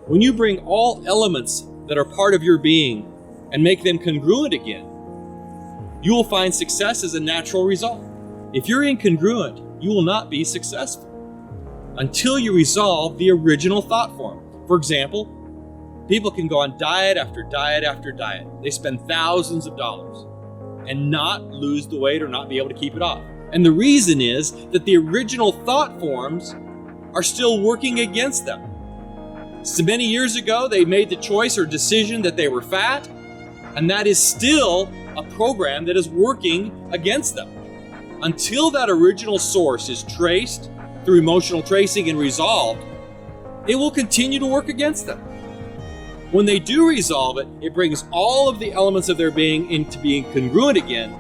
When you bring all elements that are part of your being and make them congruent again, you will find success as a natural result. If you're incongruent, you will not be successful until you resolve the original thought form. For example, people can go on diet after diet after diet. They spend thousands of dollars and not lose the weight or not be able to keep it off. And the reason is that the original thought forms are still working against them. So many years ago, they made the choice or decision that they were fat, and that is still a program that is working against them. Until that original source is traced through emotional tracing and resolved, it will continue to work against them. When they do resolve it, it brings all of the elements of their being into being congruent again,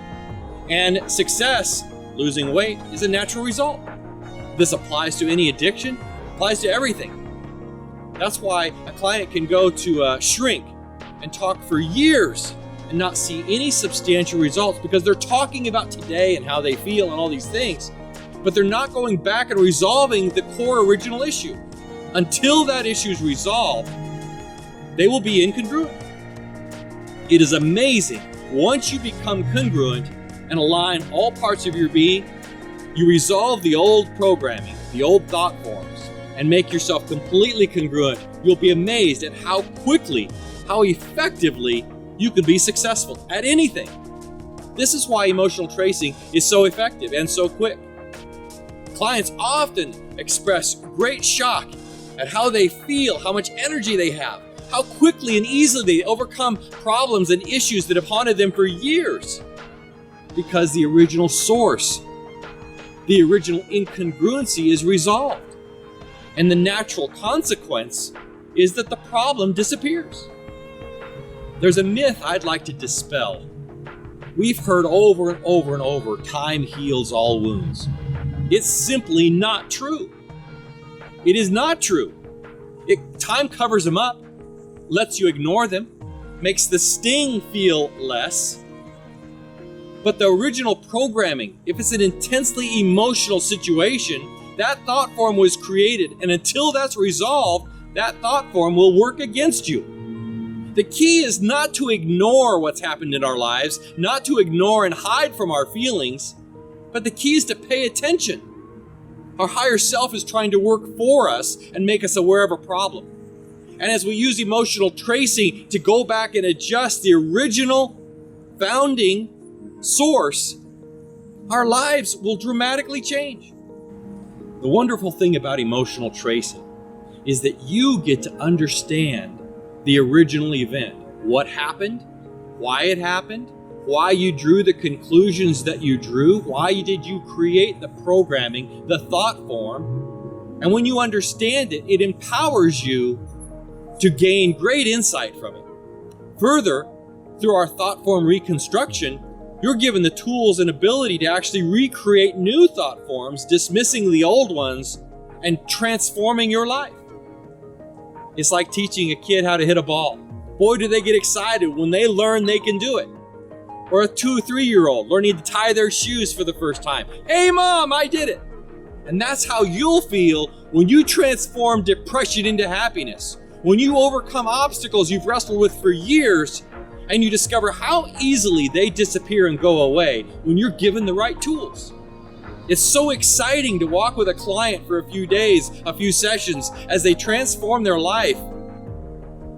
and success, losing weight, is a natural result. This applies to any addiction, applies to everything. That's why a client can go to a shrink and talk for years and not see any substantial results because they're talking about today and how they feel and all these things, but they're not going back and resolving the core original issue. Until that issue is resolved, they will be incongruent. It is amazing. Once you become congruent and align all parts of your being, you resolve the old programming, the old thought forms, and make yourself completely congruent. You'll be amazed at how quickly, how effectively you can be successful at anything. This is why emotional tracing is so effective and so quick. Clients often express great shock at how they feel, how much energy they have, how quickly and easily they overcome problems and issues that have haunted them for years. Because the original source, the original incongruency is resolved. And the natural consequence is that the problem disappears. There's a myth I'd like to dispel. We've heard over and over and over, time heals all wounds. It's simply not true. It is not true. Time covers them up, lets you ignore them, makes the sting feel less. But the original programming, if it's an intensely emotional situation, that thought form was created, and until that's resolved, that thought form will work against you. The key is not to ignore what's happened in our lives, not to ignore and hide from our feelings, but the key is to pay attention. Our higher self is trying to work for us and make us aware of a problem. And as we use emotional tracing to go back and adjust the original founding source, our lives will dramatically change. The wonderful thing about emotional tracing is that you get to understand the original event, what happened, why it happened, why you drew the conclusions that you drew, did you create the programming, the thought form. And when you understand it, it empowers you to gain great insight from it. Further, through our thought form reconstruction, you're given the tools and ability to actually recreate new thought forms, dismissing the old ones and transforming your life. It's like teaching a kid how to hit a ball. Boy, do they get excited when they learn they can do it. Or a 2 or 3-year-old learning to tie their shoes for the first time. Hey, Mom, I did it. And that's how you'll feel when you transform depression into happiness. When you overcome obstacles you've wrestled with for years, and you discover how easily they disappear and go away when you're given the right tools. It's so exciting to walk with a client for a few days, a few sessions, as they transform their life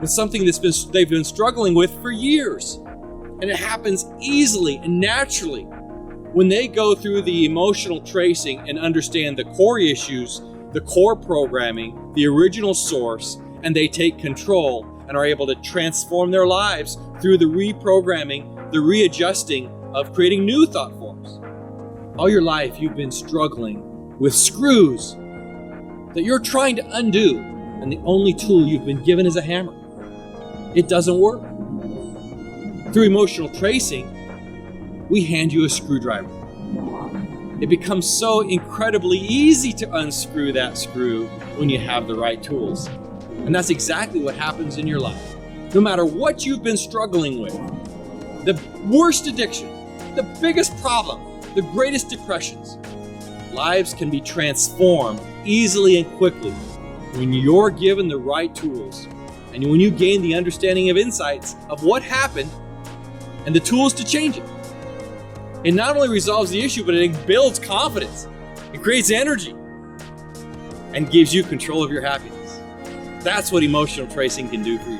with something they've been struggling with for years. And it happens easily and naturally when they go through the emotional tracing and understand the core issues, the core programming, the original source, and they take control and are able to transform their lives through the reprogramming, the readjusting of creating new thought forms. All your life you've been struggling with screws that you're trying to undo, and the only tool you've been given is a hammer. It doesn't work. Through emotional tracing, we hand you a screwdriver. It becomes so incredibly easy to unscrew that screw when you have the right tools. And that's exactly what happens in your life. No matter what you've been struggling with, the worst addiction, the biggest problem, the greatest depressions, lives can be transformed easily and quickly when you're given the right tools and when you gain the understanding of insights of what happened and the tools to change it, it not only resolves the issue, but it builds confidence. It creates energy and gives you control of your happiness. That's what emotional tracing can do for you.